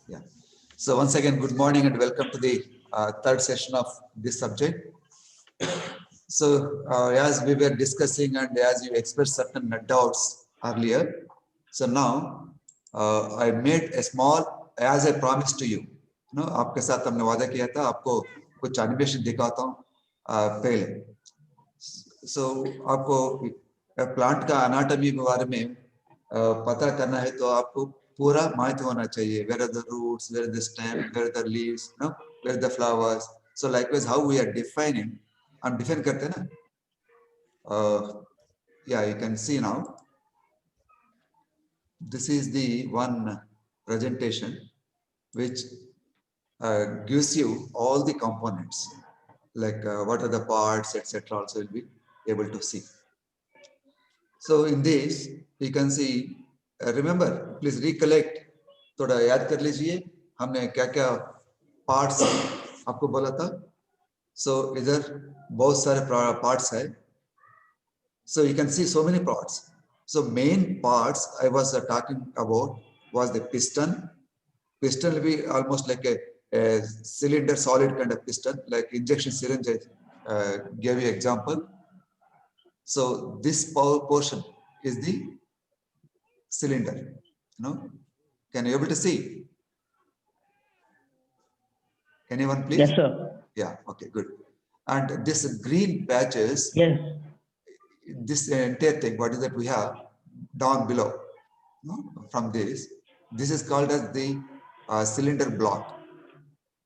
Yeah. So once again, good morning and welcome to the third session of this subject. So as we were discussing and as you expressed certain doubts earlier, so now I made a small, as I promised to you, आपके साथ हमने वादा किया था आपको कुछ animation दिखाता हूँ पहले. So आपको प्लांट का अनाटमी के बारे में पता करना है तो आपको पूरा माहिती होना चाहिए. Where are the roots, where are the stem, where are the leaves, where are the flowers. So likewise how we are defining, हम define करते हैं ना. Yeah, you can see now. This is the one presentation which gives you all the components, like what are the parts, etc. Also will be able to see. So in this, you can see, remember, please recollect, थोड़ा याद कर लीजिए हमने क्या क्या parts आपको बोला था. So इधर बहुत सारे parts है. So you can see so many parts. So main parts I was talking about was the piston. Piston will be almost like a cylinder, solid kind of piston, like injection syringe. I gave you example. So this power portion is the cylinder. Can you able to see? Anyone, please? Yes, sir. Yeah. Okay. Good. And this green patches. Yes. This entire thing. What is that we have down below? From this is called as the cylinder block.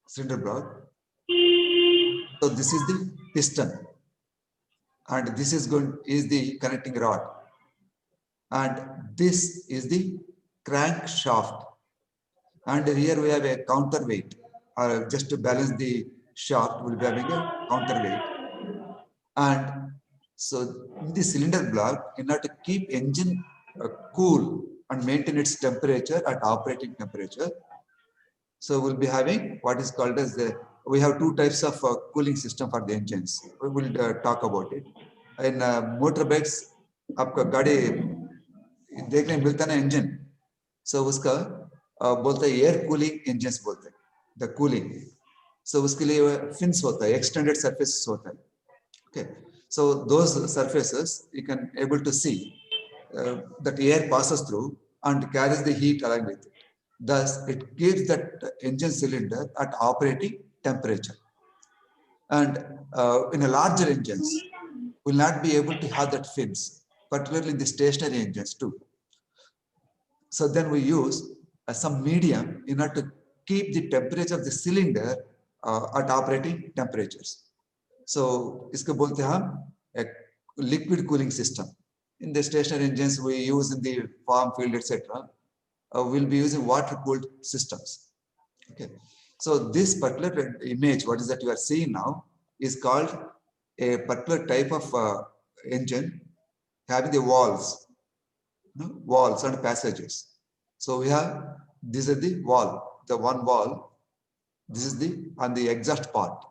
Cylinder block. So this is the piston, and this is the connecting rod, and this is the crankshaft. And here we have a counterweight, or just to balance the shaft, we'll be having a counterweight. And so in the cylinder block, in order to keep engine cool and maintain its temperature at operating temperature, so we'll be having what is called as we have two types of cooling system for the engines. We will talk about it. In motorbikes, आपका गाड़ी देखने मिलता ना engine, so उसका बोलते हैं air cooling engines बोलते हैं, the cooling. So उसके लिए fins होता है, extended surfaces होता है. Okay, so those surfaces you can able to see that air passes through and carries the heat along with it. Thus, it keeps that engine cylinder at operating temperature. And in a larger engines, will not be able to have that fins, particularly in the stationary engines too. So then we use some medium in order to keep the temperature of the cylinder at operating temperatures. So इसको बोलते हैं हम a liquid cooling system. In the stationary engines we use in the farm field, etc. We'll be using water-cooled systems. Okay. So this particular image, what is that you are seeing now, is called a particular type of engine having the walls, walls and passages. So we have, this is the wall, the one wall. This is the on the exhaust part,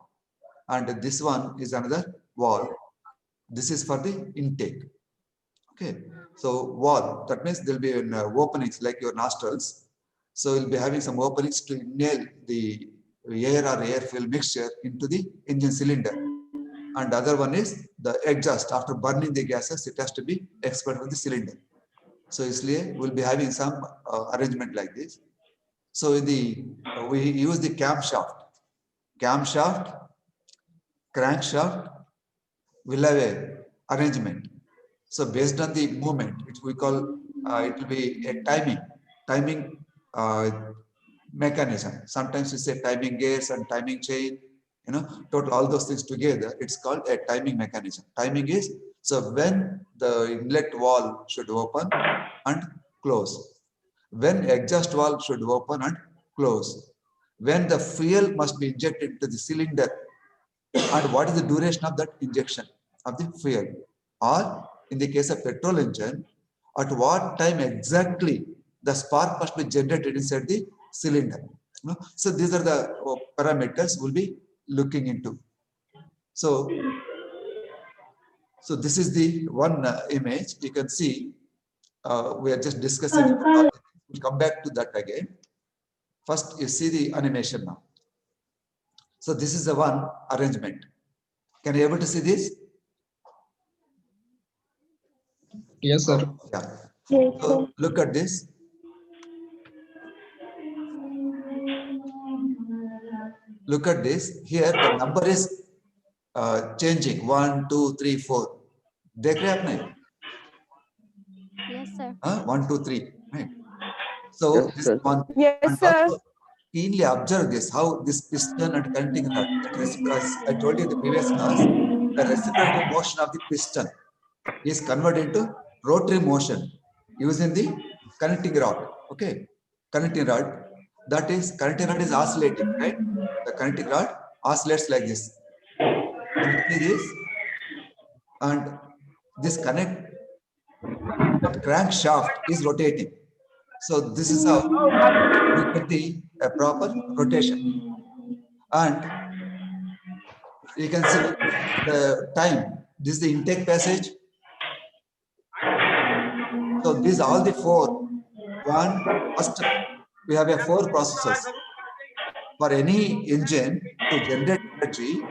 and this one is another wall. This is for the intake. Okay, so wall, that means there'll be an openings like your nostrils. So you'll be having some openings to inhale the air or air-fuel mixture into the engine cylinder. And the other one is the exhaust. After burning the gases, it has to be expelled from the cylinder. So we'll be having some arrangement like this. So in the we use the camshaft, crankshaft will have a arrangement. So based on the movement, we call it will be a timing mechanism. Sometimes we say timing gears and timing chain, total all those things together, it's called a timing mechanism. Timing is, so when the inlet valve should open and close, when exhaust valve should open and close, when the fuel must be injected into the cylinder, and what is the duration of that injection of the fuel, or in the case of petrol engine, at what time exactly the spark must be generated inside the cylinder. So these are the parameters we'll be looking into. So this is the one image. You can see we are just discussing. We'll come back to that again. First, you see the animation now. So this is the one arrangement. Can you able to see this? Yes, sir. Yeah. Yes, sir. So look at this. Look at this. Here the number is changing. 1, 2, 3, 4. देख रहे हैं आपने? Yes, sir. 1, 2, 3. Right. So Yes, this sir. one. Yes, And sir. also keenly observe this, how this piston and connecting rod, as I told you in the previous class, the reciprocating motion of the piston is converted into rotary motion using the connecting rod. Okay, connecting rod. That is, connecting rod is oscillating, right? The connecting rod oscillates like this. Can you see this? And this that crankshaft is rotating. So this is how we get the proper rotation. And you can see the time. This is the intake passage. So these all the four. First, we have a 4 processes. For any engine to generate energy,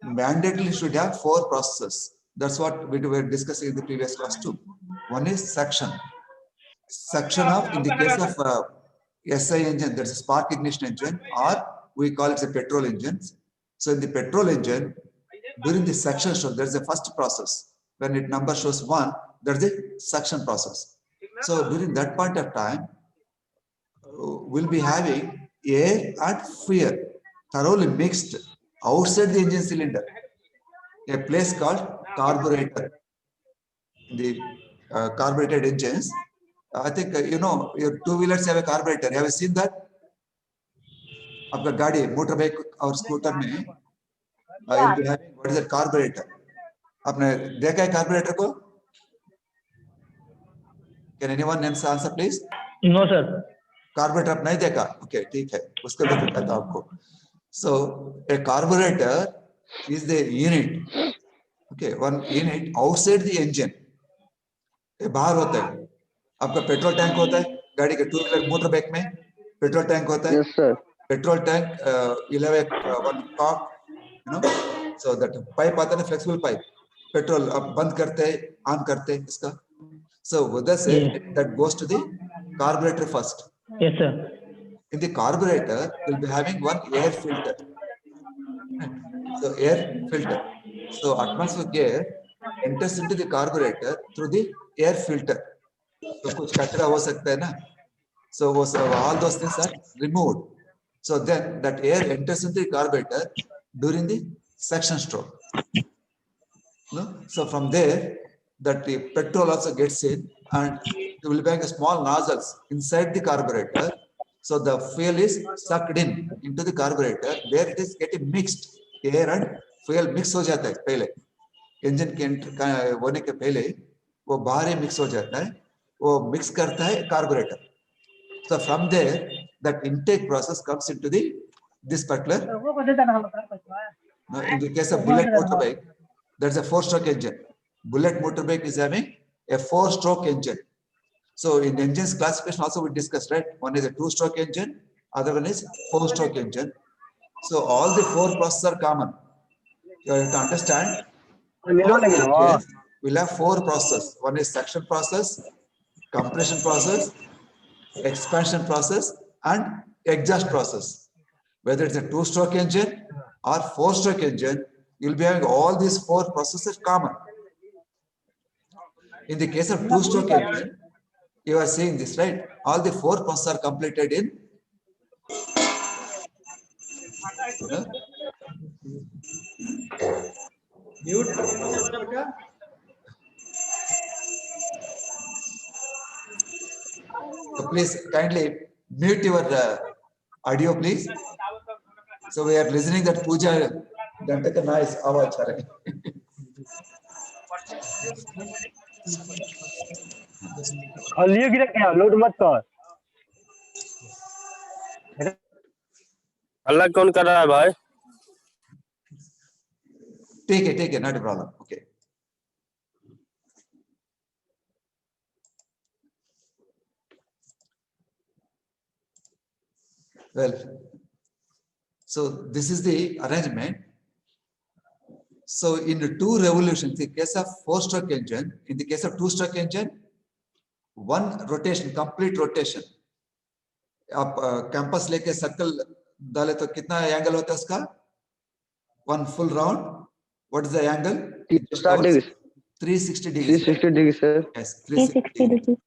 mandatorily should have 4 processes. That's what we were discussing in the previous class too. One is suction. Suction of, in the case of SI engine, there's a spark ignition engine, or we call it a petrol engine. So in the petrol engine, during the suction stroke, there's a first process. When it number shows 1, there's a suction process. So during that point of time, we'll be having air and fuel thoroughly mixed outside the engine cylinder, a place called carburetor. The carbureted engines, I think you know, your 2-wheelers have a carburetor. Have you seen that? आपका गाड़ी motorbike और scooter में you'll be having what is that carburetor? आपने देखा है carburetor को? Can anyone answer please? No, sir. Carburetor आप नहीं देखा? Okay, ठीक है. उसको भी बताता हूँ आपको. So a carburetor is the unit. Okay, one unit outside the engine. ये बाहर होता है. आपका पेट्रोल टैंक होता है गाड़ी के 2-wheeler मोटर बाइक में पेट्रोल टैंक होता है. Yes, sir. Petrol tank, you'll have a one cock, you know, so that pipe आता है ना, flexible pipe. Petrol आप बंद करते हैं, on करते हैं इसका. So with that said, that goes to the carburetor first. Yes, sir. In the carburetor, we'll be having one air filter. So air filter. So atmospheric air enters into the carburetor through the air filter. So कुछ कचरा हो सकता है ना. So all those things are removed. So then that air enters into the carburetor during the suction stroke. No? So from there, that the petrol also gets in and it will be a small nozzles inside the carburetor. So the fuel is sucked in into the carburetor where it is getting mixed. Air and fuel mix हो जाता है पहले. Engine के होने के पहले वो बाहर ही mix हो जाता है. वो mix करता है carburetor. So from there, that intake process comes into this particular. In the case of bullet motorbike, there's a 4-stroke engine. Bullet motorbike is having a 4-stroke engine. So in engines classification also we discussed, right? One is a 2-stroke engine, other one is 4-stroke engine. So all the 4 processes are common. You have to understand. We'll have 4 processes. One is suction process, compression process, expansion process, and exhaust process. Whether it's a 2-stroke engine or 4-stroke engine, you'll be having all these 4 processes common. In the case of 2-stroke engine, you are seeing this, right? All the 4 processes are completed in mute. So please kindly mute your audio, please. So we are listening that puja घंटे का noise आवाज आ रहा है. खाली गिरा क्या load मत कर. अल्लाह कौन कर रहा है भाई? ठीक है, not a problem. Okay. Well, so this is the arrangement. So in the two revolutions, in the case of four-stroke engine, in the case of two-stroke engine, one rotation, complete rotation. आप campus लेके circle डाले तो कितना angle होता है उसका? One full round. What is the angle? It just 60 degrees. 360 degrees. 360 degrees, sir. Yes, 360 360 degrees. degrees.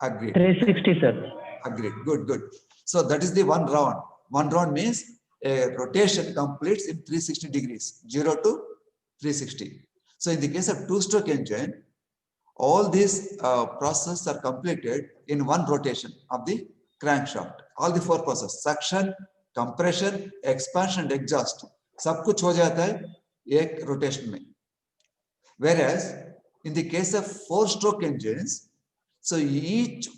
Agreed. 360, sir. Agreed. Good, good. So that is the one round. One round means a rotation completes in 360 degrees, 0 to 360. So in the case of two-stroke engine, all these processes are completed in one rotation of the crankshaft. All the four processes: suction, compression, expansion, and exhaust. सब कुछ हो जाता है एक rotation में. Whereas in the case of four-stroke engines, so each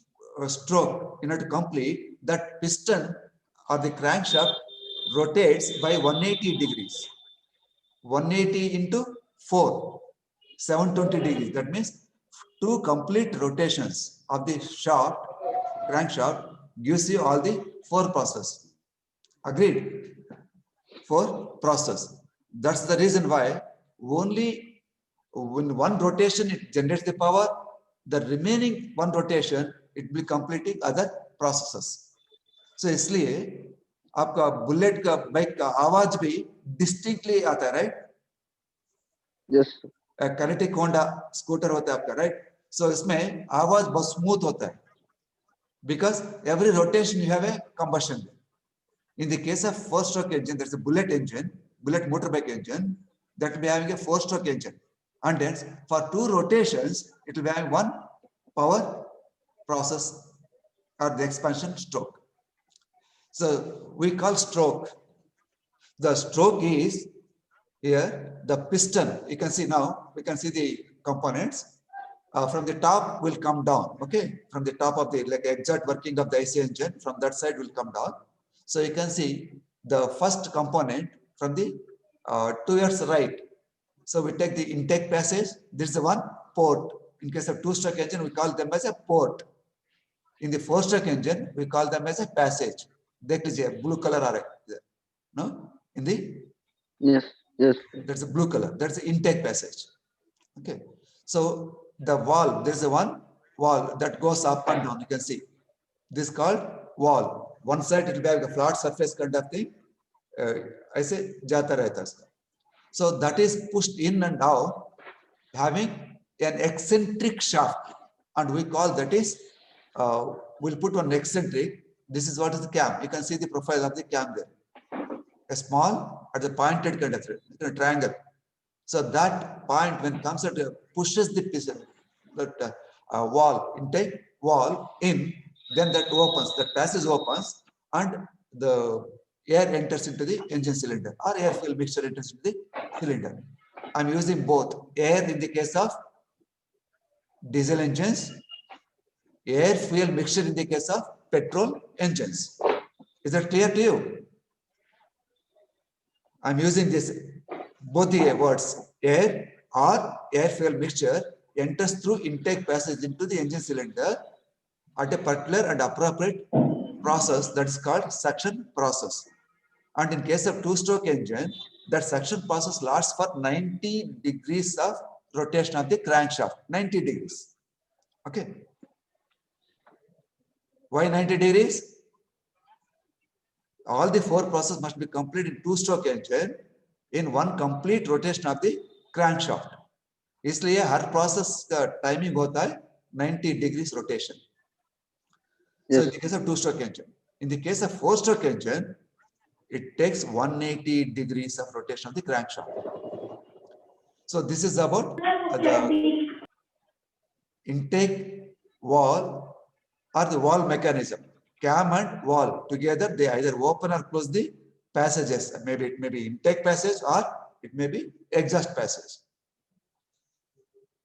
stroke, in order to complete, that piston or the crankshaft rotates by 180 degrees. 180 into 4, 720 degrees. That means two complete rotations of the shaft, crankshaft, gives you all the four processes. Agreed? Four process. That's the reason why only when one rotation it generates the power, the remaining one rotation it will be completing other processes. So इसलिए आपका bullet का bike का आवाज भी distinctly आता है, right? Yes. Kinetic Honda scooter होता है आपका, राइट? सो इसमें आवाज बहुत स्मूथ होता है because every rotation you have a combustion. In the case of four-stroke engine, there's a bullet engine, bullet motorbike engine that will be having a four-stroke engine, and then for two rotations it will be having one power process or the expansion stroke. So we call stroke. The stroke is here the piston. You can see now, we can see the components. From the top will come down, okay? From the top of the like exact working of the IC engine, from that side will come down. So you can see the first component from the towards right. So we take the intake passage. This is the one port. In case of two-stroke engine, we call them as a port. In the four-stroke engine, we call them as a passage. That is a blue color are no? In the Yes. Yes. that's a blue color. That's the intake passage. Okay. So the valve, there's a one valve that goes up and down. You can see this is called valve. One side it will be like a flat surface kind of thing. I say jata rehta uska. So that is pushed in and out, having an eccentric shaft, and we call that is we'll put one eccentric. This is what is the cam. You can see the profile of the cam there. A small at the pointed kind of a triangle. So that point when comes at pushes the piston, that wall intake wall in, then that opens, that passage opens, and the air enters into the engine cylinder or air fuel mixture enters into the cylinder. I'm using both air in the case of diesel engines, air fuel mixture in the case of petrol engines. Is that clear to you? I'm using this both the words air or air fuel mixture enters through intake passage into the engine cylinder at a particular and appropriate process that is called suction process. And in case of two-stroke engine, that suction process lasts for 90 degrees of rotation of the crankshaft. 90 degrees. Okay. Why 90 degrees? All the four processes must be completed in two-stroke engine in one complete rotation of the crankshaft. इसलिए हर process का timing होता है 90 degrees rotation. So in the case of two-stroke engine, in the case of four-stroke engine, it takes 180 degrees of rotation of the crankshaft. So this is about the intake valve or the valve mechanism. Cam and valve together, they either open or close the passages. Maybe it may be intake passage or it may be exhaust passage.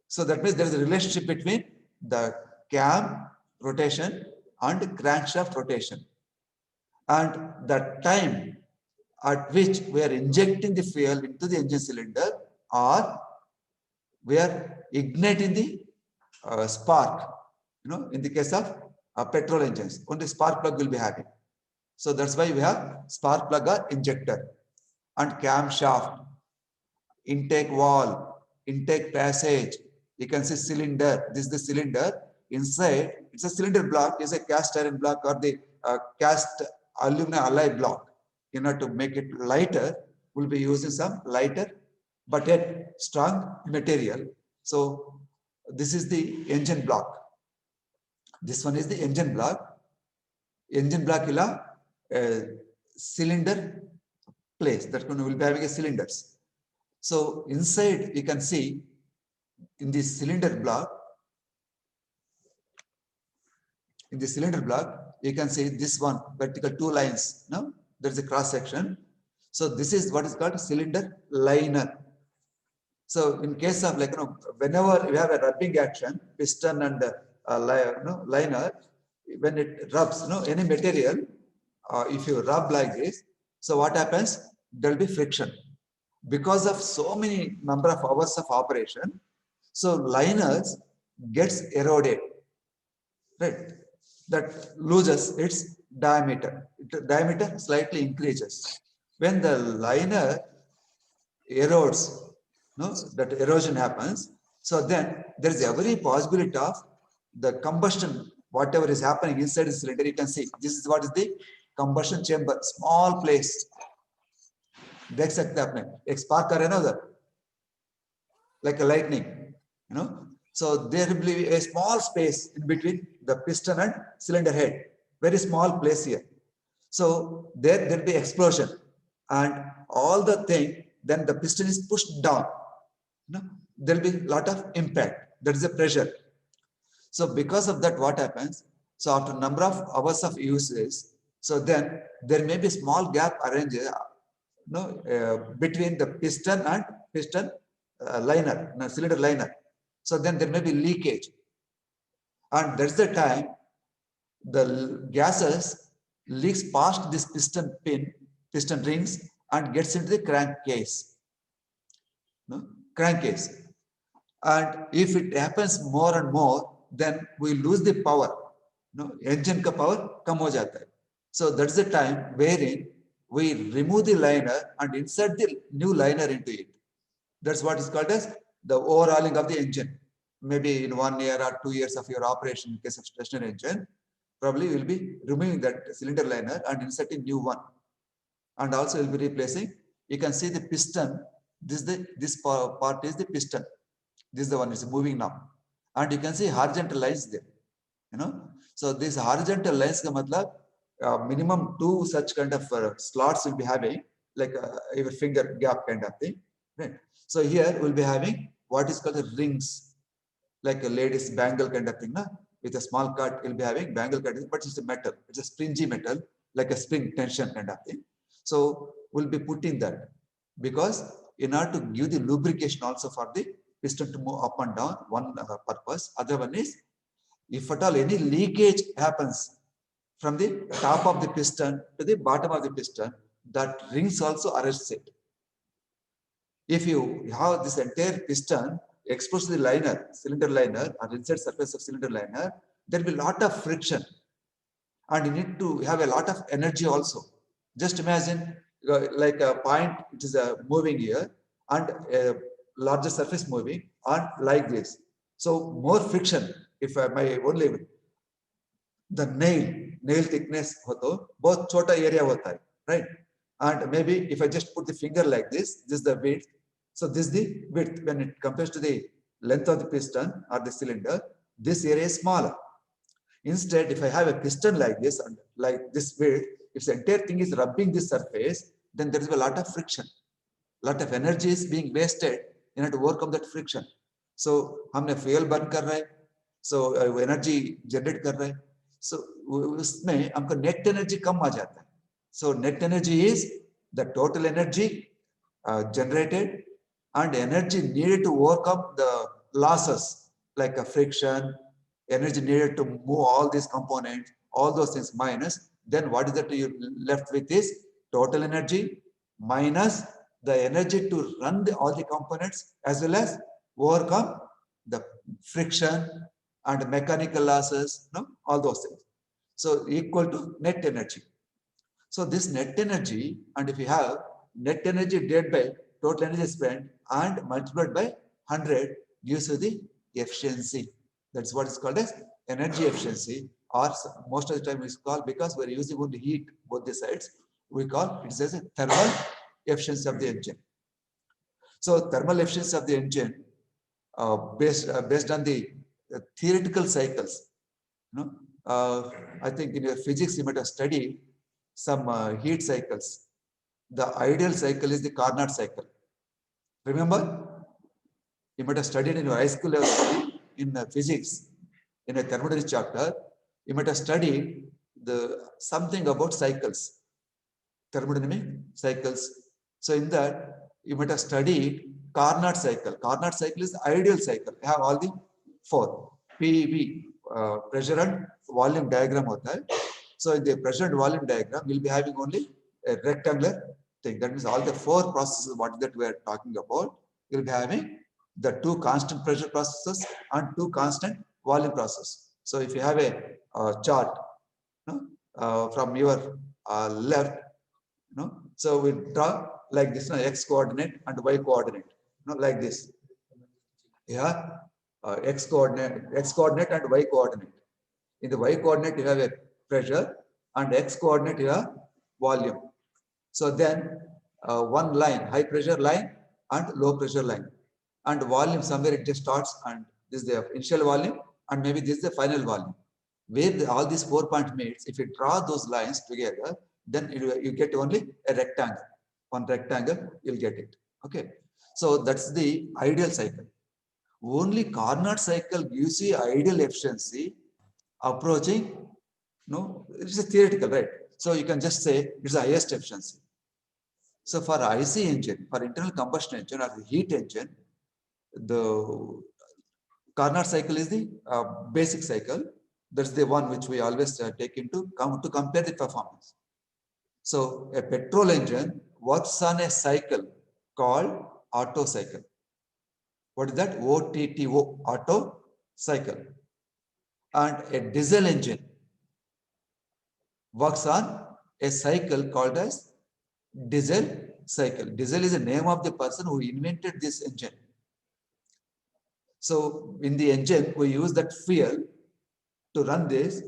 So that means there is a relationship between the cam rotation and crankshaft rotation. And the time at which we are injecting the fuel into the engine cylinder or we are igniting the spark, in the case of petrol engines, only spark plug will be having. So that's why we have spark plug or injector and camshaft, intake valve, intake passage. You can see cylinder. This is the cylinder. Inside, it's a cylinder block, is a cast iron block or the cast aluminum alloy block. In order to make it lighter, we'll be using some lighter but yet strong material. So this is the engine block. This one is the engine block. Engine block illa cylinder place. That one will be having a cylinders. So inside you can see in this cylinder block, you can see this one vertical two lines. No, there's a cross section. So this is what is called cylinder liner. So in case of whenever you have a rubbing action, piston and liner, when it rubs, any material, if you rub like this, so what happens? There will be friction because of so many number of hours of operation. So liners gets eroded, right? That loses its diameter. Diameter slightly increases. When the liner erodes, that erosion happens. So then there is every possibility of the combustion, whatever is happening inside the cylinder. You can see this is what is the combustion chamber, small place. देख सकते हैं आपने एक spark कर रहे ना उधर, like a lightning, So there will be a small space in between the piston and cylinder head, very small place here. So there will be explosion, and all the thing, then the piston is pushed down. There will be a lot of impact. That is the pressure. So because of that, what happens? So after number of hours of uses, so then there may be small gap arranged between the piston and piston liner, cylinder liner. So then there may be leakage, and that's the time the gases leaks past this piston rings and gets into the crankcase. Crankcase, and if it happens more and more, then we lose the power. Engine ka power kam ho jata hai. So that's the time wherein we remove the liner and insert the new liner into it. That's what is called as the overhauling of the engine. Maybe in 1 year or 2 years of your operation, in case of stationary engine, probably you will be removing that cylinder liner and inserting new one. And also you'll be replacing. You can see the piston. This part is the piston. This is the one is moving now, and you can see horizontal lines there. So these horizontal lines ka matlab minimum 2 such kind of slots will be having, like your finger gap kind of thing, right? So here we'll be having what is called the rings, like a lady's bangle kind of thing, with a small cut. You'll be having bangle cut, but it's a metal. It's a springy metal, like a spring tension kind of thing. So we'll be putting that because in order to give the lubrication also for the piston to move up and down, one purpose. Other one is, if at all any leakage happens from the top of the piston to the bottom of the piston, that rings also arrests it. If you have this entire piston exposed to the liner, cylinder liner, or inside surface of cylinder liner, there will be a lot of friction, and you need to have a lot of energy also. Just imagine like a point, it is moving here, and a larger surface moving, and like this. So more friction. If my only the nail thickness hoto, both chota area hota hai, right? And maybe if I just put the finger like this is the width. So this is the width when it compares to the length of the piston or the cylinder. This area is smaller. Instead, if I have a piston like this and like this width, if the entire thing is rubbing this surface, then there is a lot of friction. Lot of energy is being wasted in order to overcome that friction. So हमने fuel burn कर रहे हैं, so energy generate कर रहे हैं, so उसमें हमको net energy कम आ जाता है. So net energy is the total energy generated and energy needed to overcome the losses like a friction, energy needed to move all these components, all those things minus. Then what is that you left with is total energy minus the energy to run all the components as well as overcome the friction and mechanical losses, all those things. So equal to net energy. So this net energy, and if you have net energy divided by total energy spent and multiplied by 100 gives you the efficiency. That's what is called as energy efficiency, or most of the time it's called, because we're using only heat both the sides, we call it as a thermal efficiency of the engine. So thermal efficiency of the engine based on the theoretical cycles. You know, I think in your physics you might have studied some heat cycles. The ideal cycle is the Carnot cycle. Remember, you might have studied in your high school level in physics in a thermodynamics chapter. You might have studied something about cycles, thermodynamic cycles. So in that you might have studied Carnot cycle. Carnot cycle is the ideal cycle. You have all the four PV, pressure and volume diagram. So in the pressure and volume diagram, we'll be having only a rectangular thing. That means all the four processes what that we are talking about, you'll be having the two constant pressure processes and two constant volume processes. So if you have a chart, from your left, so we draw like this, x coordinate and y coordinate, like this. Yeah, x coordinate and y coordinate. In the y coordinate, you have a pressure, and x coordinate, you have volume. So then one line, high pressure line and low pressure line, and volume somewhere it just starts, and this is the initial volume, and maybe this is the final volume. Where all these 4 point meets, if you draw those lines together, then you get only a rectangle. One rectangle, you'll get it. Okay. So that's the ideal cycle. Only Carnot cycle gives you ideal efficiency approaching, it's a theoretical, right? So you can just say it's the highest efficiency. So for IC engine, for internal combustion engine or the heat engine, the Carnot cycle is the basic cycle. That's the one which we always take into to compare the performance. So a petrol engine works on a cycle called Otto cycle. What is that? OTTO, Otto cycle. And a diesel engine works on a cycle called as diesel cycle. Diesel is the name of the person who invented this engine. So in the engine, we use that fuel to run this.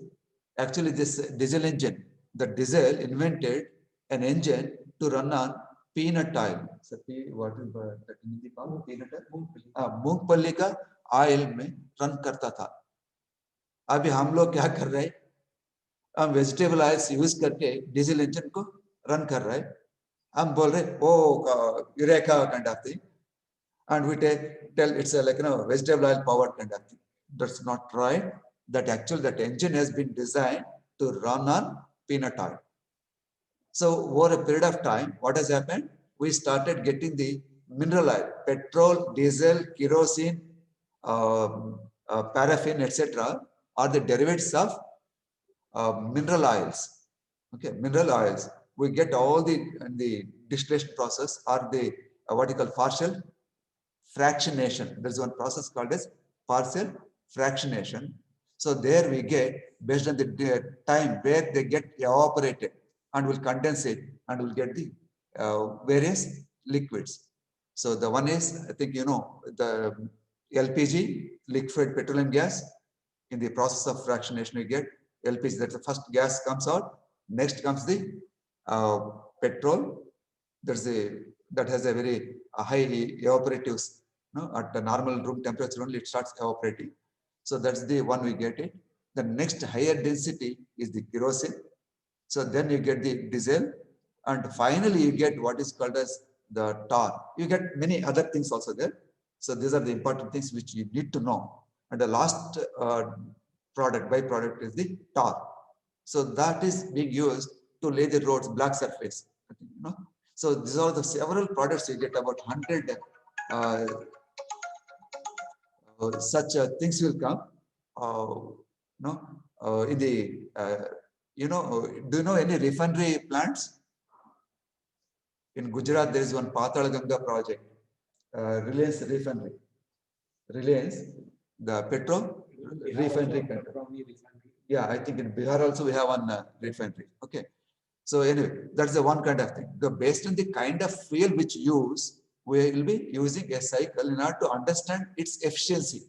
Actually, this diesel engine, the diesel invented an engine to run on peanut oil. So what is that in Hindi called? Peanut oil? मूंगफली का oil में run करता था. अभी हम लोग क्या कर रहे हैं? हम वेजिटेबल ऑयल्स यूज करके डीजल इंजन को रन कर रहे हैं. हम बोल रहे oh eureka kind of thing, and we tell it's like vegetable oil powered kind of thing. That's not right. That actually that engine has been designed to run on peanut oil. So over a period of time, what has happened? We started getting the mineral oil, petrol, diesel, kerosene, paraffin, etc. are the derivatives of mineral oils. Okay, mineral oils. We get all the distillation process or the what you call partial fractionation. There's one process called as partial fractionation. So there we get, based on the time where they get evaporated, and will condense it, and will get the various liquids. So the one is, I think the LPG, liquid petroleum gas. In the process of fractionation, we get LPG. That's the first gas comes out. Next comes the petrol. That has a very high evaporative. At the normal room temperature only it starts evaporating. So that's the one we get it. The next higher density is the kerosene. So then you get the diesel, and finally you get what is called as the tar. You get many other things also there. So these are the important things which you need to know. And the last byproduct is the tar. So that is being used to lay the roads, black surface. So these are the several products you get, about 100 such things will come. In the do you know any refinery plants? In Gujarat, there is one Patal Ganga project, Reliance Refinery. Reliance, the petrol refinery. Yeah, I think in Bihar also we have one refinery. Okay. So anyway, that's the one kind of thing. Based on the kind of fuel which use, we will be using a cycle in order to understand its efficiency.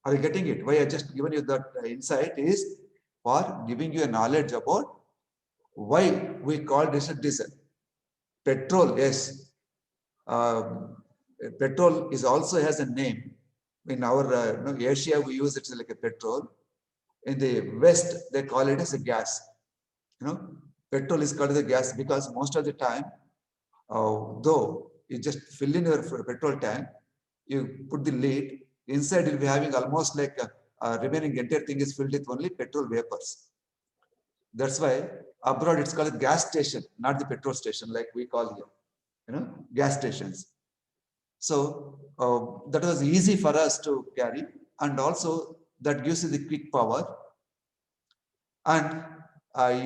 Are you getting it? Why I just given you that insight is for giving you a knowledge about why we call this a diesel. Petrol, yes. Petrol is also has a name. In our Asia, we use it like a petrol. In the West, they call it as a gas. Petrol is called as a gas because most of the time, though you just fill in your petrol tank, you put the lid, inside you'll be having almost like remaining entire thing is filled with only petrol vapors. That's why abroad it's called a gas station, not the petrol station like we call here, gas stations. So that was easy for us to carry, and also that gives you the quick power and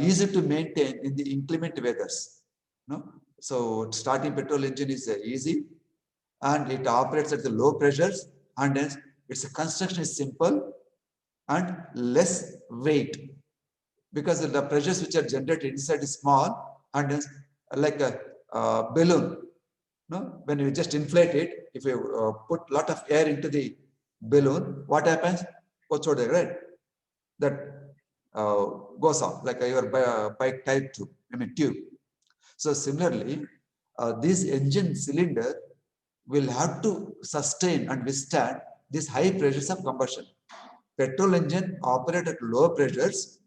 easy to maintain in the inclement weathers. So starting petrol engine is easy, and it operates at the low pressures, and its construction is simple and less weight because the pressures which are generated inside is small and like a balloon. When you just inflate it, if you put a lot of air into the balloon, what happens? Right? That goes off like your bike type tube. Tube. So similarly, this engine cylinder will have to sustain and withstand these high pressures of combustion. Petrol engine operate at low pressures,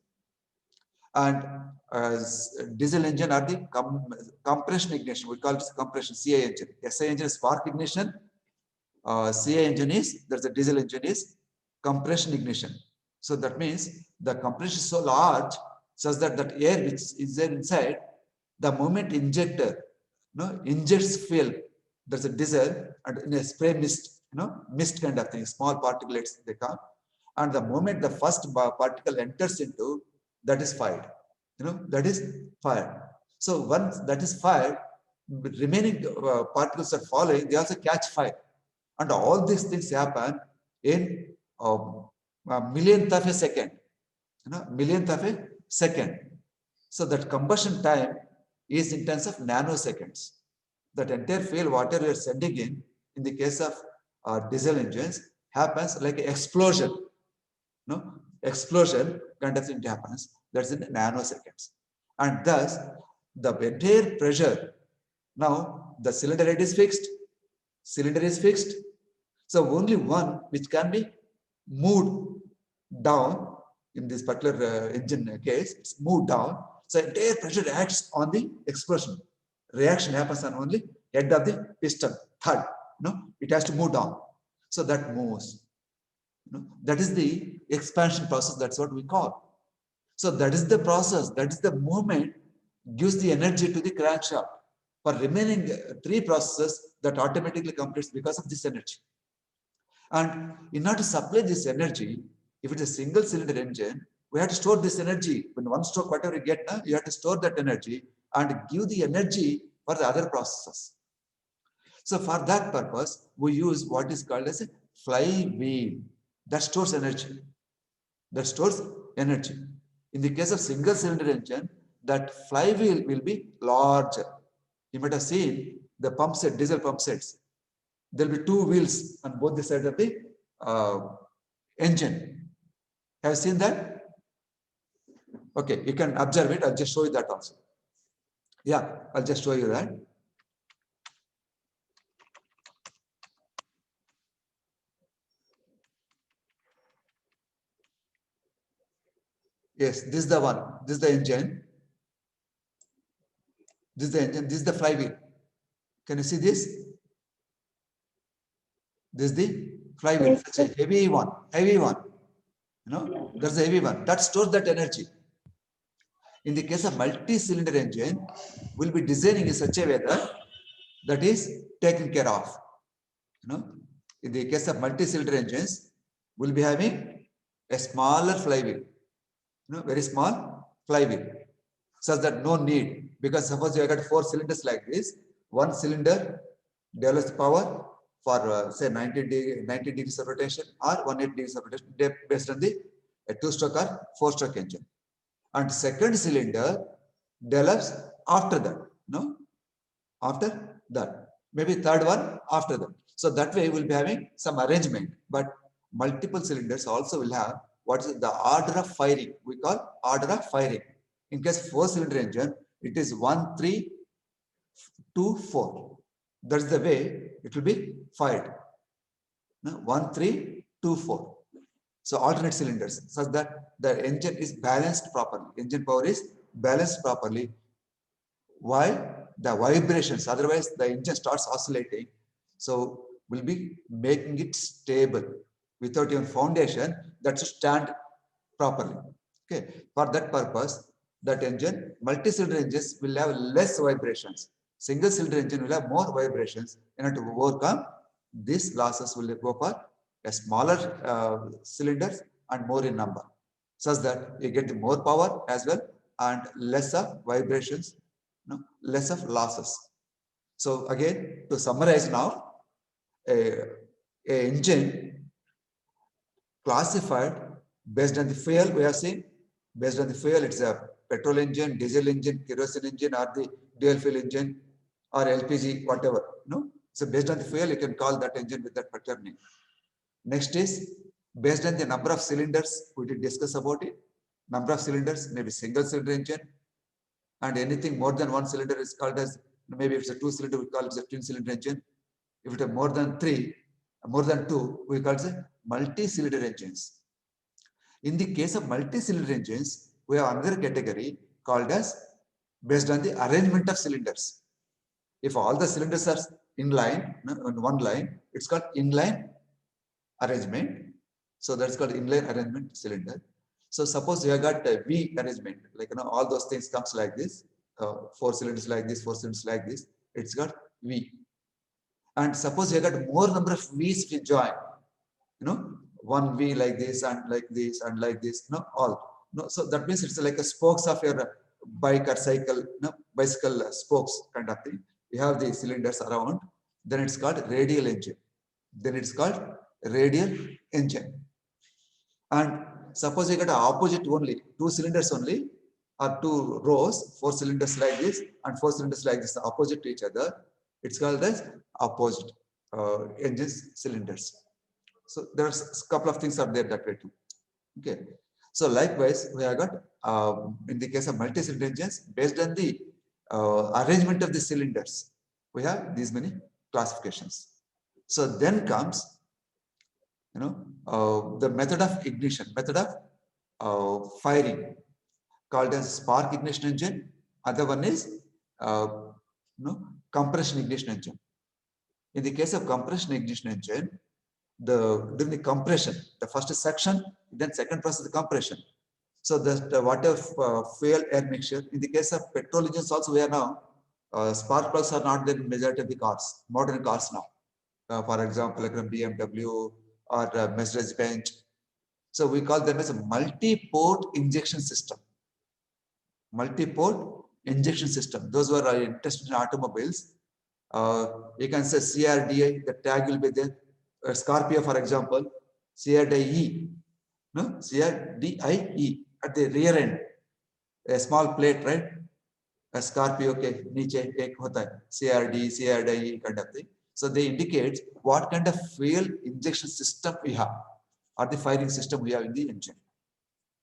and diesel engine are the compression ignition. We call it compression. CI engine. SI engine is spark ignition. CI engine is, there's a diesel engine is compression ignition. So that means the compression is so large such that that air which is there inside, the moment injector injects fuel, there's a diesel and in a spray mist, mist kind of thing, small particulates they come, and the moment the first particle enters into, that is fired. That is fired. So once that is fired, remaining particles are following, they also catch fire. And all these things happen in a millionth of a second. Millionth of a second. So that combustion time is in terms of nanoseconds. That entire fuel, water you are sending in the case of diesel engines, happens like an explosion. Explosion kind of thing happens. That's in nanoseconds. And thus, the entire pressure, now the cylinder head is fixed. Cylinder is fixed. So only one which can be moved down. In this particular engine case, it's moved down. So entire pressure acts on the explosion. Reaction happens on only head of the piston, third. It has to move down. So that moves. That is the expansion process. That's what we call. So that is the process. That is the movement gives the energy to the crankshaft. For remaining three processes, that automatically completes because of this energy. And in order to supply this energy, if it's a single cylinder engine, we have to store this energy. When one stroke, whatever you get, you have to store that energy and give the energy for the other processes. So for that purpose, we use what is called as a flywheel that stores energy. That stores energy. In the case of single cylinder engine, that flywheel will be larger. You might have seen the pump set, diesel pump sets. There will be two wheels on both the sides of the engine. Have you seen that? Okay, you can observe it. I'll just show you that also. Yeah, I'll just show you that. Yes, this is the one. This is the engine. This is the engine. This is the flywheel. Can you see this? This is the flywheel. Such a heavy one. Heavy one. That's a heavy one. That stores that energy. In the case of multi-cylinder engine, we'll be designing in such a way that is taken care of. In the case of multi-cylinder engines, we'll be having a smaller flywheel. Very small flywheel, such that no need, because suppose you have got 4 cylinders like this, one cylinder develops power for say 90 degrees of rotation or 180 degrees of rotation based on the 2-stroke or 4-stroke engine. and second cylinder develops after that. No, after that, maybe third one after that. So that way we'll be having some arrangement, but multiple cylinders also will have what is the order of firing. We call order of firing. In case four-cylinder engine, it is 1, 3, 2, 4. That's the way it will be fired. No? 1, 3, 2, 4. So alternate cylinders, such that the engine is balanced properly. Engine power is balanced properly. While the vibrations, otherwise the engine starts oscillating. So we'll be making it stable. Without even foundation, that should stand properly. Okay. For that purpose, that engine, multi-cylinder engines will have less vibrations. Single cylinder engine will have more vibrations. In order to overcome these losses, will go for a smaller cylinders and more in number, such that you get the more power as well and less of vibrations, no, less of losses. So again, to summarize now, a engine classified based on the fuel we have seen. Based on the fuel, it's a petrol engine, diesel engine, kerosene engine, or the dual fuel engine, or LPG, whatever. No, so based on the fuel, you can call that engine with that particular name. Next is based on the number of cylinders. We did discuss about it. Number of cylinders, maybe single cylinder engine, and anything more than one cylinder is called as, maybe if it's a two-cylinder, we call it a twin-cylinder engine. If it is more than three, more than two, we call it multi-cylinder engines. In the case of multi-cylinder engines, we have another category called as based on the arrangement of cylinders. If all the cylinders are in line, on one line, it's called inline arrangement. So that's called inline arrangement cylinder. So suppose you have got a V arrangement, like all those things comes like this, four cylinders like this, four cylinders like this. It's got V. And suppose you have got more number of V's to join, one V like this and like this and like this, all. So that means it's like a spokes of your bike or cycle, bicycle spokes kind of thing. You have the cylinders around, then it's called radial engine. Then it's called radial engine. And suppose you got an opposite only, two cylinders only, or two rows, four cylinders like this and four cylinders like this, opposite to each other. It's called as opposite engines cylinders. So there's a couple of things are there that way too. Okay. So likewise, we have got in the case of multi-cylinder engines, based on the arrangement of the cylinders, we have these many classifications. So then comes the method of ignition, method of firing, called as spark ignition engine. Other one is compression ignition engine. In the case of compression ignition engine, during the compression, the first is suction, then second process is compression. So the whatever fuel air mixture. In the case of petrol engines also, we are now spark plugs are not there in majority of the cars, modern cars now. For example, like a BMW or Mercedes-Benz. So we call them as a multi-port injection system. Multi-port injection system. Those who are interested in automobiles, you can say CRDI, the tag will be there. Scorpio, for example, CRDIE, no? CRDIE at the rear end, a small plate, right? A Scorpio ke niche ek hota hai, CRD, CRDIE kind of thing. So they indicate what kind of fuel injection system we have, or the firing system we have in the engine.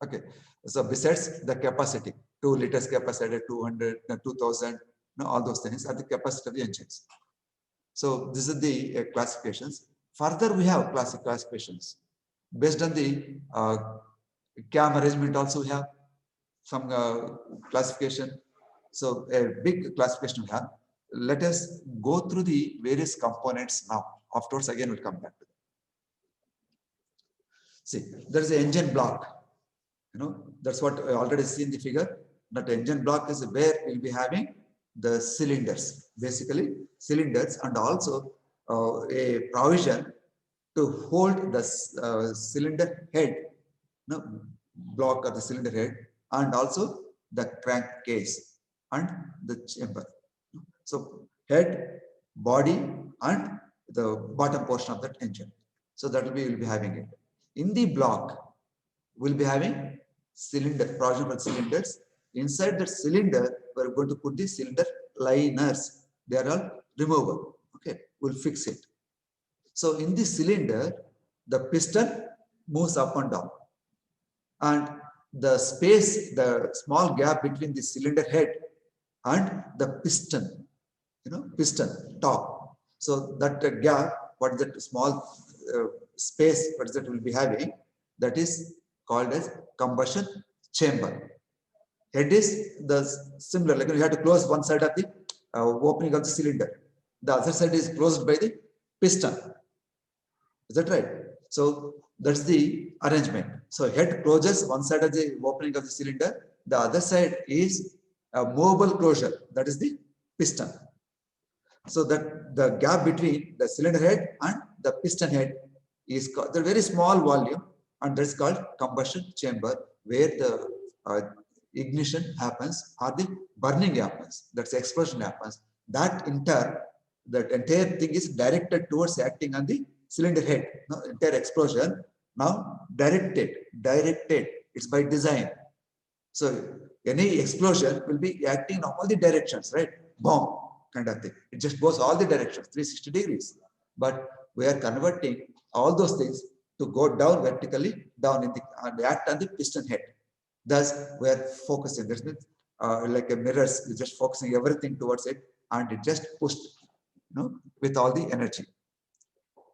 Okay. So besides the capacity, 2 liters capacity, 200, 2000, all those things are the capacity of the engines. So this is the classifications. Further, we have classifications based on the cam arrangement. Also, we have some classification. So a big classification we have. Let us go through the various components now. Afterwards, again, we'll come back to that. See, there is an engine block. That's what I already see in the figure. That engine block is where we'll be having the cylinders, basically cylinders, and also a provision to hold the cylinder head, block of the cylinder head, and also the crankcase and the chamber. So head, body, and the bottom portion of that engine. So that will be, we'll be having it. In the block, we'll be having cylinder, projection for cylinders. Inside the cylinder, we're going to put the cylinder liners. They are all removable. Okay, we'll fix it. So in the cylinder, the piston moves up and down, and the space, the small gap between the cylinder head and the piston, piston top. So that gap, what is that small space, what is that will be having, that is called as combustion chamber. Head is the similar, like you have to close one side of the opening of the cylinder. The other side is closed by the piston. Is that right? So that's the arrangement. So head closes one side of the opening of the cylinder. The other side is a movable closure. That is the piston. So that the gap between the cylinder head and the piston head is called the very small volume, and that's called combustion chamber, where the ignition happens or the burning happens. That's the explosion happens. That entire thing is directed towards acting on the cylinder head. No, entire explosion now directed. It's by design. So any explosion will be acting in all the directions, right? Bomb kind of thing. It just goes all the directions, 360 degrees. But we are converting all those things to go down vertically, down in the and act on the piston head. Thus, we are focusing. There's like a mirrors, we're just focusing everything towards it, and it just pushed, with all the energy.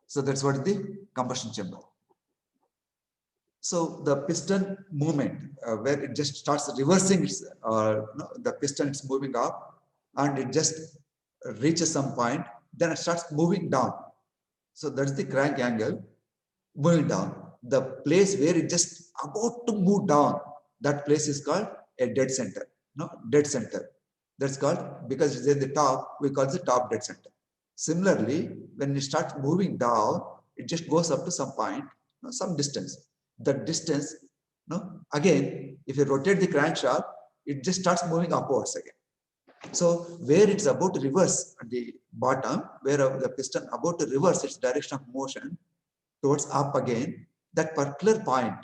So that's what is the combustion chamber. So the piston movement, where it just starts reversing, the piston is moving up, and it just reaches some point, then it starts moving down. So that's the crank angle moving down. The place where it just about to move down, that place is called a dead center. Dead center. That's called, because it's at the top, we call it the top dead center. Similarly, when it starts moving down, it just goes up to some point, some distance. That distance, again, if you rotate the crankshaft, it just starts moving upwards again. So where it's about to reverse at the bottom, where the piston about to reverse its direction of motion towards up again, that particular point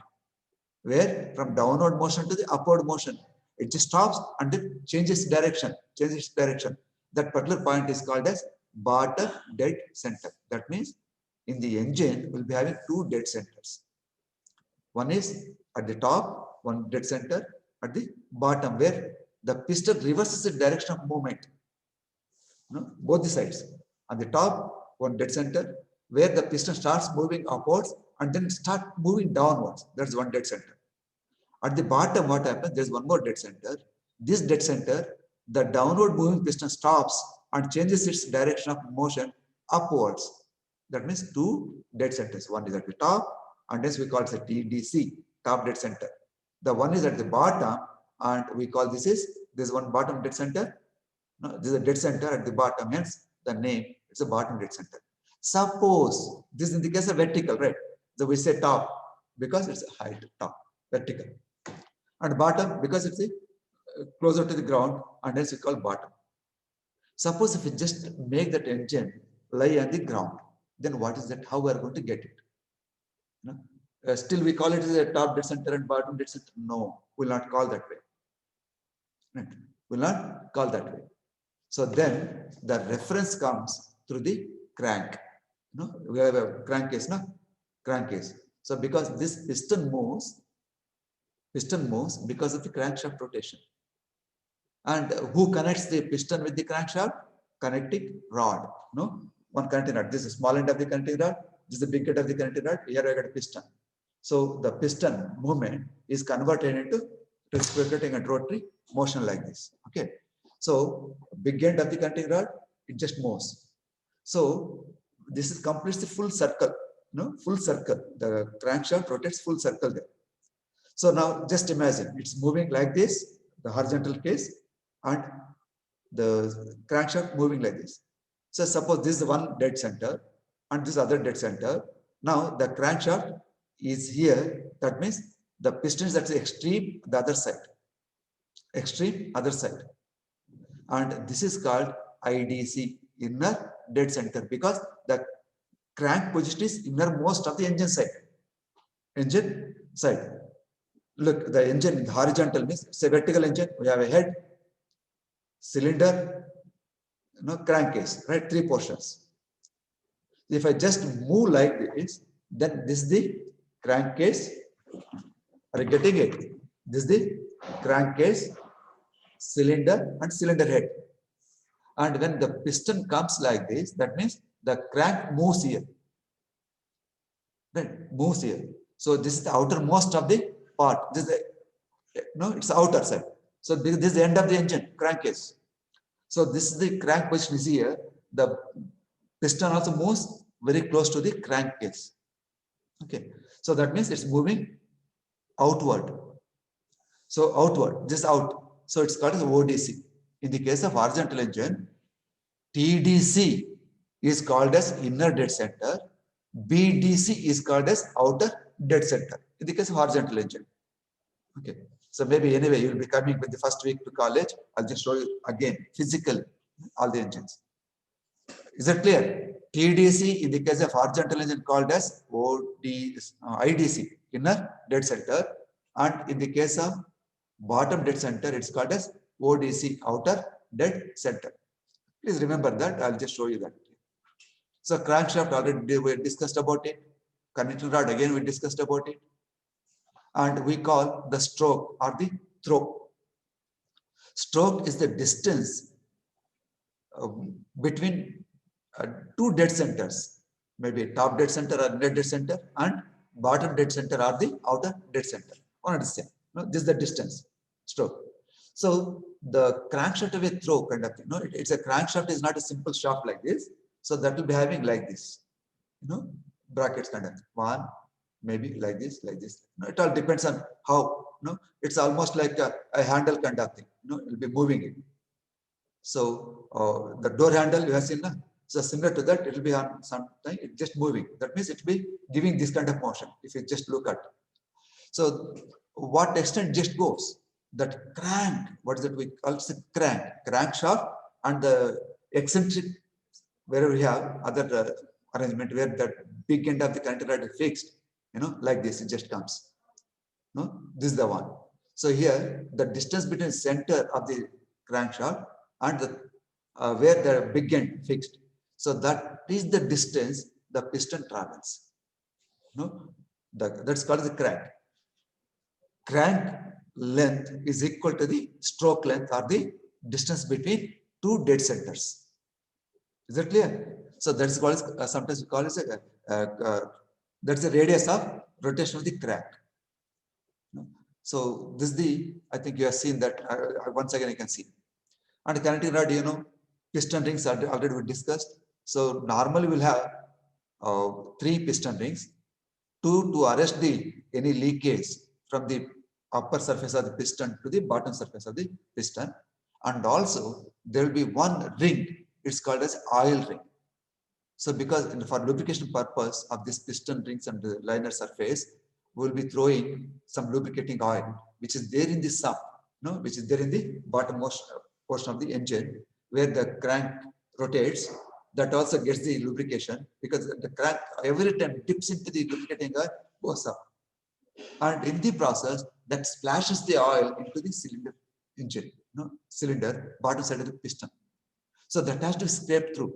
where from downward motion to the upward motion, it just stops and then changes direction. That particular point is called as bottom dead center. That means in the engine, we'll be having two dead centers. One is at the top, one dead center at the bottom, where the piston reverses the direction of movement. Both the sides. On the top, one dead center, where the piston starts moving upwards and then start moving downwards. That's one dead center. At the bottom, what happens? There's one more dead center. This dead center, the downward moving piston stops and changes its direction of motion upwards. That means two dead centers. One is at the top, and this we call it the TDC, top dead center. The one is at the bottom, and we call this one bottom dead center. This is a dead center at the bottom, hence the name, it's a bottom dead center. Suppose this is in the case of vertical, right? So we say top because it's a height, top, vertical. And bottom because it's closer to the ground, and hence we call bottom. Suppose if we just make that engine lie on the ground, then what is that? How we are going to get it? Still we call it as a top dead center and bottom dead center? No, we'll not call that way. Right? We'll not call that way. So then the reference comes through the crank. We have a crankcase, crankcase. So because this piston moves because of the crankshaft rotation. And who connects the piston with the crankshaft? Connecting rod. One connecting rod. This is the small end of the connecting rod. This is the big end of the connecting rod. Here I got a piston. So the piston movement is converted into reciprocating and rotary motion like this. Okay. So big end of the connecting rod, it just moves. So this is completes the full circle. Full circle. The crankshaft rotates full circle there. So now just imagine it's moving like this, the horizontal case, and the crankshaft moving like this. So suppose this is one dead center and this other dead center. Now the crankshaft is here. That means the piston is at the extreme, the other side. Extreme, other side. And this is called IDC, inner dead center, because the crank position is innermost of the engine side. look, the engine in horizontal means it's a vertical engine. We have a head, cylinder, crankcase, right? Three portions. If I just move like this, then this is the crankcase. Are you getting it? This is the crankcase, cylinder, and cylinder head. And when the piston comes like this, that means the crank moves here. Right? Moves here. So this is the outermost of the part. This is the, it's the outer side. So this is the end of the engine, crankcase. So this is the crank position is here. The piston also moves very close to the crankcase. Okay. So that means it's moving outward. So outward, just out. So it's called as ODC. In the case of horizontal engine, TDC is called as inner dead center. BDC is called as outer dead center. In the case of horizontal engine. Okay. So maybe anyway, you'll be coming with the first week to college. I'll just show you again, physical, all the engines. Is that clear? TDC in the case of horizontal engine called as IDC, inner dead center. And in the case of bottom dead center, it's called as ODC, outer dead center. Please remember that. I'll just show you that. So crankshaft already we discussed about it. Connecting rod again we discussed about it. And we call the stroke or the throw. Stroke is the distance between two dead centers, maybe top dead center or inner dead center, and bottom dead center or the outer dead center. One the same. This is the distance. Stroke. So the crankshaft with throw kind of thing. It's a crankshaft is not a simple shaft like this. So that will be having like this, brackets kind of thing. One, maybe like this, like this. It all depends on how. It's almost like a handle kind of thing. It will be moving it. So the door handle you have seen. So similar to that, it will be on something. It's just moving. That means it will be giving this kind of motion. If you just look at. So what extent just goes? That crank, what is it we call it? Crankshaft, and the eccentric, where we have other arrangement where that big end of the connector rod is fixed, like this, it just comes. This is the one. So here, the distance between center of the crankshaft and the where the big end fixed. So that is the distance the piston travels. That's called the crank. Crank length is equal to the stroke length or the distance between two dead centers. Is that clear? So that's called sometimes we call it that's the radius of rotation of the crank. So this is the, I think you have seen that once again you can see. And connecting rod, piston rings already we discussed. So normally we'll have 3 piston rings, 2 to arrest any leakage from the upper surface of the piston to the bottom surface of the piston. And also there will be 1 ring, it's called as oil ring. So because for lubrication purpose of this piston rings and the liner surface, we will be throwing some lubricating oil, which is there in the sump, which is there in the bottommost portion of the engine, where the crank rotates. That also gets the lubrication, because the crank every time dips into the lubricating oil, goes up. And in the process, that splashes the oil into the cylinder engine, cylinder, bottom side of the piston. So that has to scrape through.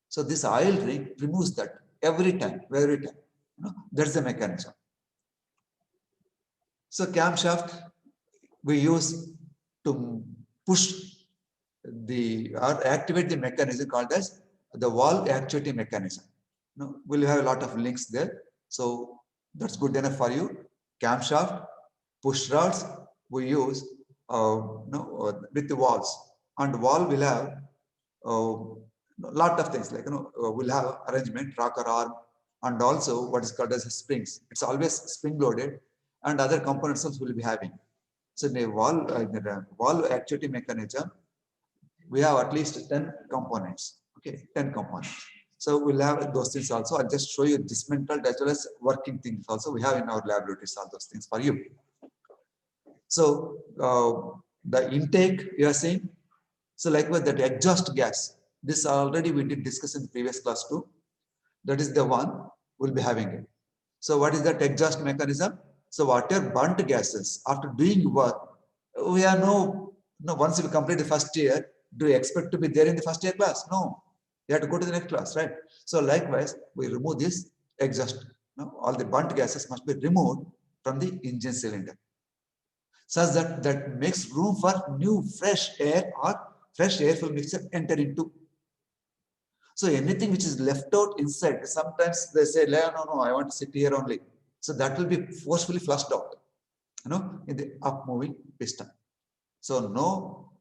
So this oil ring removes that every time. That's the mechanism. So camshaft we use to push or activate the mechanism called as the valve actuating mechanism. We'll have a lot of links there. So that's good enough for you. Camshaft, push rods we use with the valves, and valve will have lot of things like we'll have arrangement, rocker arm, and also what is called as springs. It's always spring loaded, and other components also will be having. So in a valve actuating mechanism, we have at least 10 components. Okay, 10 components. So we'll have those things also. I'll just show you dismantled as well as working things also. We have in our laboratories all those things for you. So the intake you are saying. So likewise that exhaust gas. This already we did discuss in the previous class too. That is the one we'll be having it. So what is that exhaust mechanism? So whatever burnt gases, after doing work, we are no, once we complete the first year, do you expect to be there in the first year class? No, you have to go to the next class, right? So likewise, we remove this exhaust. All the burnt gases must be removed from the engine cylinder, such that makes room for new fresh air or fresh air fuel mixture enter into. So anything which is left out inside, sometimes they say, no, I want to sit here only. So that will be forcefully flushed out, in the up moving piston. So no,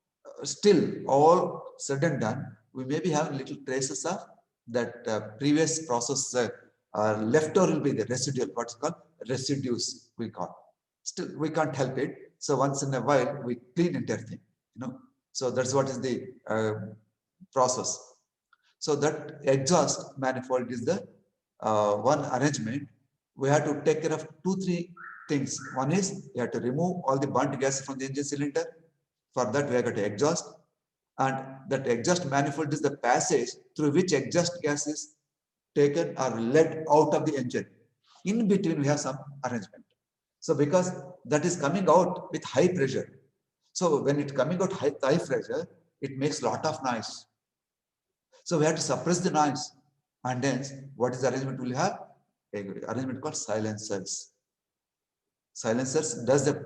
still all said and done, we may be having little traces of that previous process left over will be the residual, what's called residues we call. Still, we can't help it. So once in a while, we clean entire thing, So that's what is the process. So that exhaust manifold is the one arrangement. We have to take care of 2-3 things. One is you have to remove all the burnt gas from the engine cylinder. For that, we have got to exhaust. And that exhaust manifold is the passage through which exhaust gas is taken or led out of the engine. In between, we have some arrangement. So because that is coming out with high pressure. So when it's coming out high pressure, it makes a lot of noise. So we have to suppress the noise. And then what is the arrangement we'll have? An arrangement called silencers. Silencers does the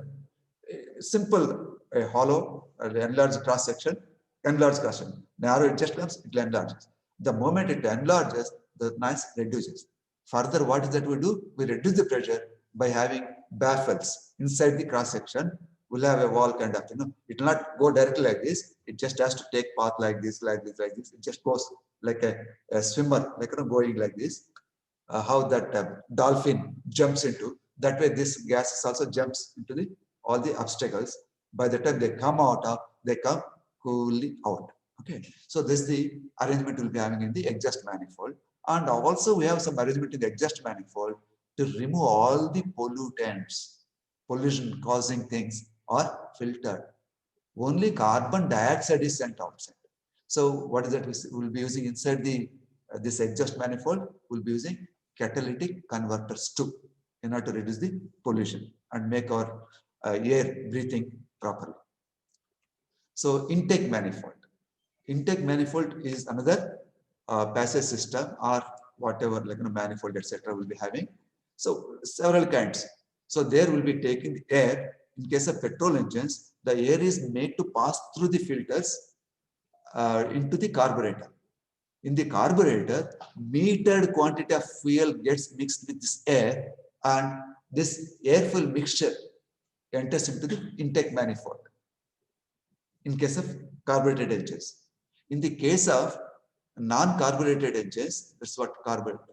simple hollow, enlarged cross section, narrow it just comes, it enlarges. The moment it enlarges, the noise reduces. Further, what is that we do? We reduce the pressure by having baffles inside the cross section. We'll have a wall kind of, it will not go directly like this. It just has to take path like this, like this, like this. It just goes like a swimmer, like going like this. How that dolphin jumps into, that way this gas also jumps into all the obstacles. By the time they come out, they come coolly out. Okay, so this is the arrangement we'll be having in the exhaust manifold. And also we have some arrangement in the exhaust manifold to remove all the pollutants, pollution causing things are filtered. Only carbon dioxide is sent outside. So what is that we will be using inside the this exhaust manifold? We'll be using catalytic converters too, in order to reduce the pollution and make our air breathing properly. So intake manifold. Intake manifold is another passage system or whatever, like manifold, etc. will be having. So several kinds. So there will be taking the air. In case of petrol engines, the air is made to pass through the filters into the carburetor. In the carburetor, metered quantity of fuel gets mixed with this air, and this air fuel mixture enters into the intake manifold. In case of carbureted engines. In the case of non-carbureted engines, that's what carburetor.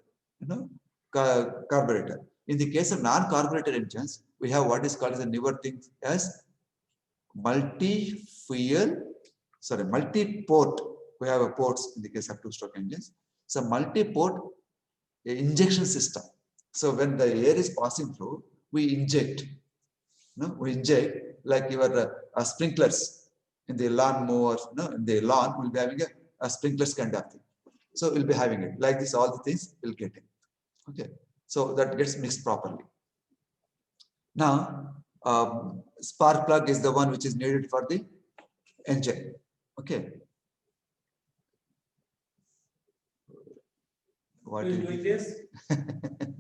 In the case of non-carbureted engines, we have what is called as a newer thing as multi-port. We have ports in the case of two-stroke engines. So multi-port injection system. So when the air is passing through, we inject. We inject like your sprinklers in the lawn mowers. In the lawn, we'll be having a sprinklers kind of thing. So we'll be having it like this. All the things we'll get it. Okay. So that gets mixed properly. Now, spark plug is the one which is needed for the engine. Okay. What is doing this?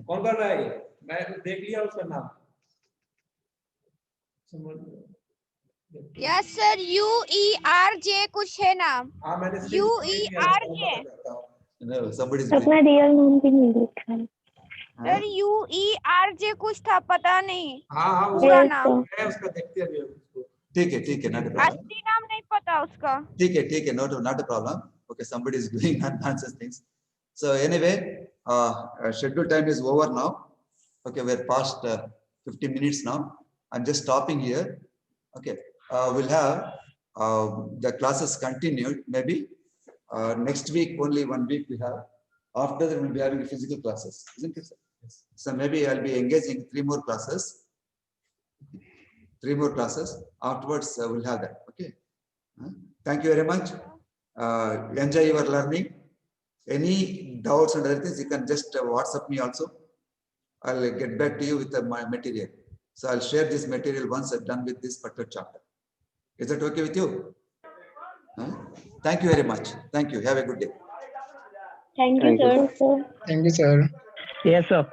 कौन कर रहा है ये? मैं देख लिया उसका नाम. यस सर, UERJ कुछ है नाम. हाँ मैंने UERJ. No, somebody is अपना रियल नेम भी नहीं लिखा है. सर UERJ कुछ था, पता नहीं. हाँ पूरा नाम. मैं उसका देखते अभी उसको. ठीक है, not a problem. असली नाम नहीं पता उसका. ठीक है, not a problem. Okay, somebody is doing nonsense things. So anyway, schedule time is over now. Okay, we're past 15 minutes now. I'm just stopping here. Okay, we'll have the classes continued. Maybe next week, only 1 week we have. After that, we'll be having physical classes, isn't it? Yes. So maybe I'll be engaging 3 more classes. 3 more classes. Afterwards, we'll have that. Okay. Thank you very much. Enjoy your learning. Any doubts and other things, you can just WhatsApp me also. I'll get back to you with my material. So I'll share this material once I'm done with this particular chapter. Is that okay with you? Huh? Thank you very much. Thank you. Have a good day. Thank you, Thank you, sir. Thank you, sir. Yes, sir.